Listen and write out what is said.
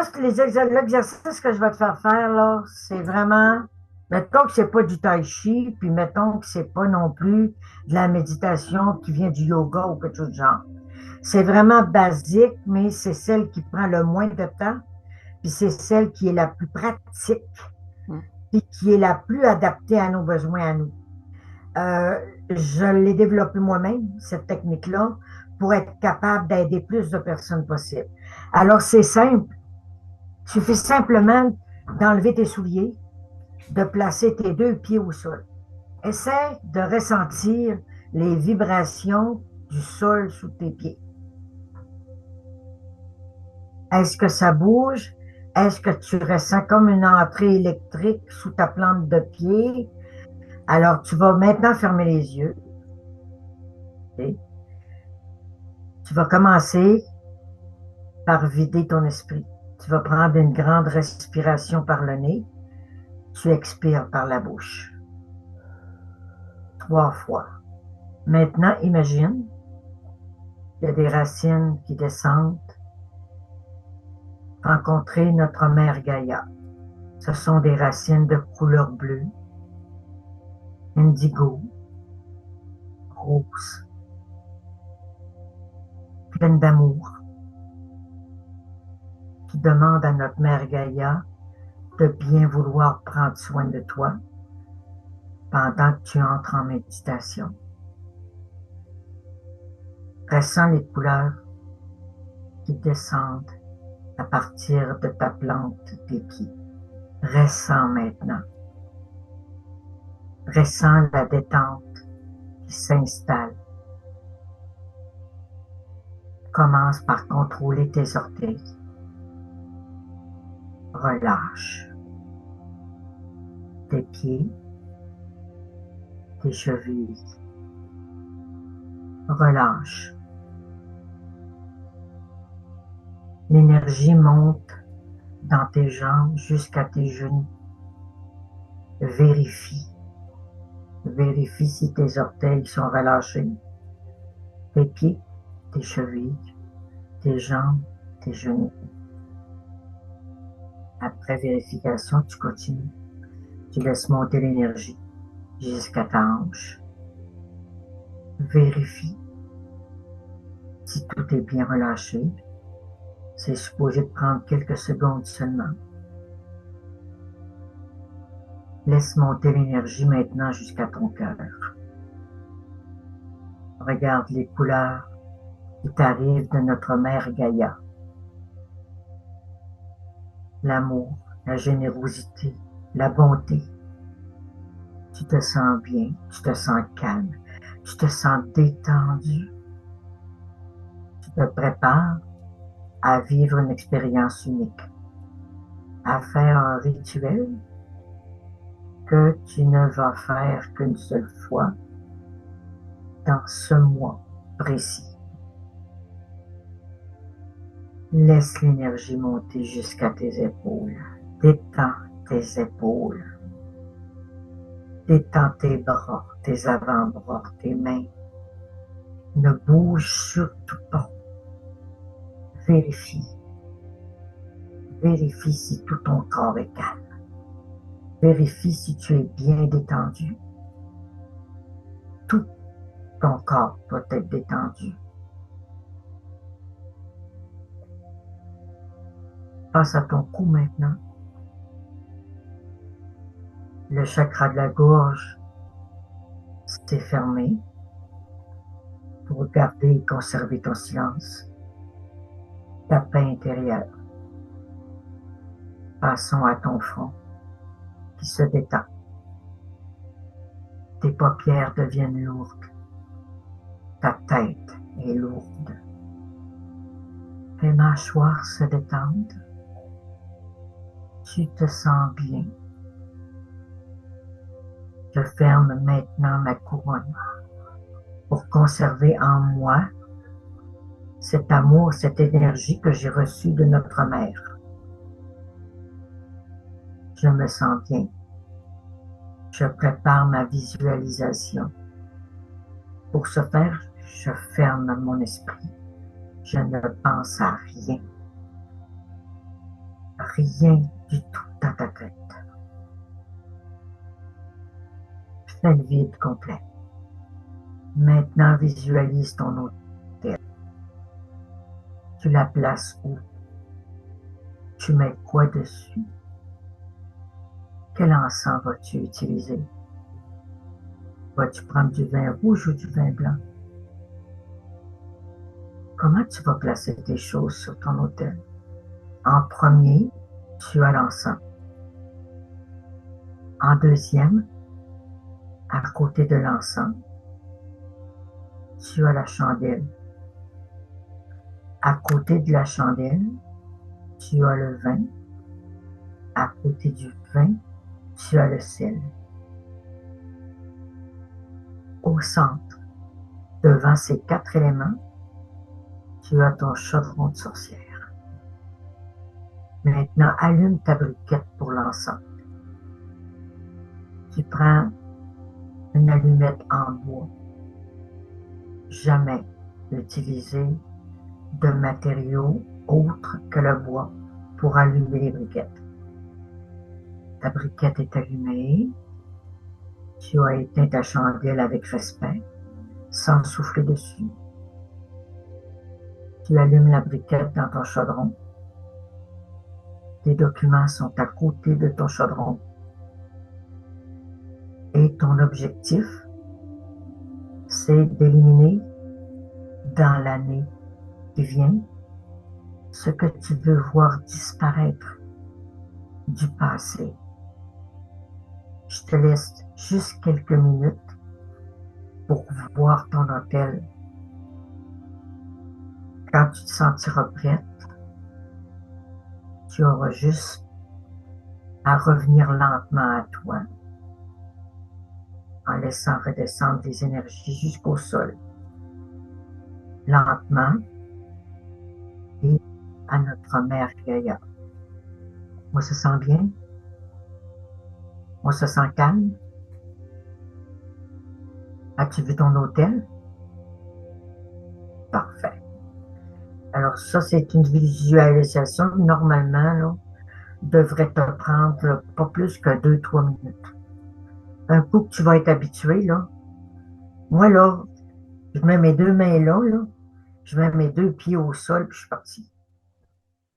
là, l'exercice que je vais te faire faire, là, c'est vraiment, mettons que c'est pas du tai chi, puis mettons que c'est pas non plus de la méditation qui vient du yoga ou quelque chose de genre. C'est vraiment basique, mais c'est celle qui prend le moins de temps, puis c'est celle qui est la plus pratique, Mm. puis qui est la plus adaptée à nos besoins à nous. Euh, je l'ai développée moi-même, cette technique-là, pour être capable d'aider plus de personnes possible. Alors, c'est simple. Il suffit simplement d'enlever tes souliers, de placer tes deux pieds au sol. Essaie de ressentir les vibrations du sol sous tes pieds. Est-ce que ça bouge? Est-ce que tu ressens comme une entrée électrique sous ta plante de pied? Alors, tu vas maintenant fermer les yeux. Okay? Tu vas commencer par vider ton esprit. Tu vas prendre une grande respiration par le nez. Tu expires par la bouche. 3 fois. Maintenant, imagine, il y a des racines qui descendent, rencontrer notre mère Gaïa. Ce sont des racines de couleur bleue, indigo, rose, pleines d'amour, qui demandent à notre mère Gaïa de bien vouloir prendre soin de toi pendant que tu entres en méditation. Ressens les couleurs qui descendent à partir de ta plante des pieds. Ressens maintenant. Ressens la détente qui s'installe. Commence par contrôler tes orteils. Relâche tes pieds, tes chevilles. Relâche. L'énergie monte dans tes jambes jusqu'à tes genoux. Vérifie. Vérifie si tes orteils sont relâchés. Tes pieds, tes chevilles, tes jambes, tes genoux. Après vérification, tu continues. Tu laisses monter l'énergie jusqu'à ta hanche. Vérifie si tout est bien relâché. C'est supposé prendre quelques secondes seulement. Laisse monter l'énergie maintenant jusqu'à ton cœur. Regarde les couleurs qui t'arrivent de notre mère Gaïa. L'amour, la générosité, la bonté. Tu te sens bien, tu te sens calme, tu te sens détendu. Tu te prépares à vivre une expérience unique, à faire un rituel que tu ne vas faire qu'une seule fois dans ce mois précis. Laisse l'énergie monter jusqu'à tes épaules. Détends tes épaules. Détends tes bras, tes avant-bras, tes mains. Ne bouge surtout pas. Vérifie. Vérifie si tout ton corps est calme. Vérifie si tu es bien détendu. Tout ton corps doit être détendu. Passe à ton cou maintenant. Le chakra de la gorge s'est fermé pour garder et conserver ton silence. Ta paix intérieure. Passons à ton front qui se détend. Tes paupières deviennent lourdes. Ta tête est lourde. Tes mâchoires se détendent. Tu te sens bien. Je ferme maintenant ma couronne pour conserver en moi cet amour, cette énergie que j'ai reçue de notre mère. Je me sens bien. Je prépare ma visualisation. Pour ce faire, je ferme mon esprit. Je ne pense à rien. rien du tout dans ta tête. Fais le vide complet. Maintenant, visualise ton hôtel. Tu la places où? Tu mets quoi dessus? Quel encens vas-tu utiliser? Vas-tu prendre du vin rouge ou du vin blanc? Comment tu vas placer tes choses sur ton autel? En premier, tu as l'encens. En deuxième, à côté de l'encens, tu as la chandelle. À côté de la chandelle, tu as le vin. À côté du vin, tu as le sel. Au centre, devant ces 4 éléments, tu as ton chaudron de sorcière. Maintenant, allume ta briquette pour l'encens. Tu prends une allumette en bois. Jamais utiliser de matériaux autres que le bois pour allumer les briquettes. Ta briquette est allumée. Tu as éteint ta chandelle avec respect, sans souffler dessus. Tu allumes la briquette dans ton chaudron. Tes documents sont à côté de ton chaudron. Et ton objectif, c'est d'éliminer dans l'année qui vient ce que tu veux voir disparaître du passé. Je te laisse juste quelques minutes pour voir ton hôtel. Quand tu te sentiras prête, tu auras juste à revenir lentement à toi en laissant redescendre les énergies jusqu'au sol. Lentement et à notre mère Gaïa. On se sent bien? On se sent calme? As-tu vu ton hôtel? Parfait. Alors ça, c'est une visualisation qui, normalement, là, devrait te prendre pas plus que 2-3 minutes. Un coup que tu vas être habitué, là, moi, là, je mets mes 2 mains là, je mets mes 2 pieds au sol, puis je suis parti.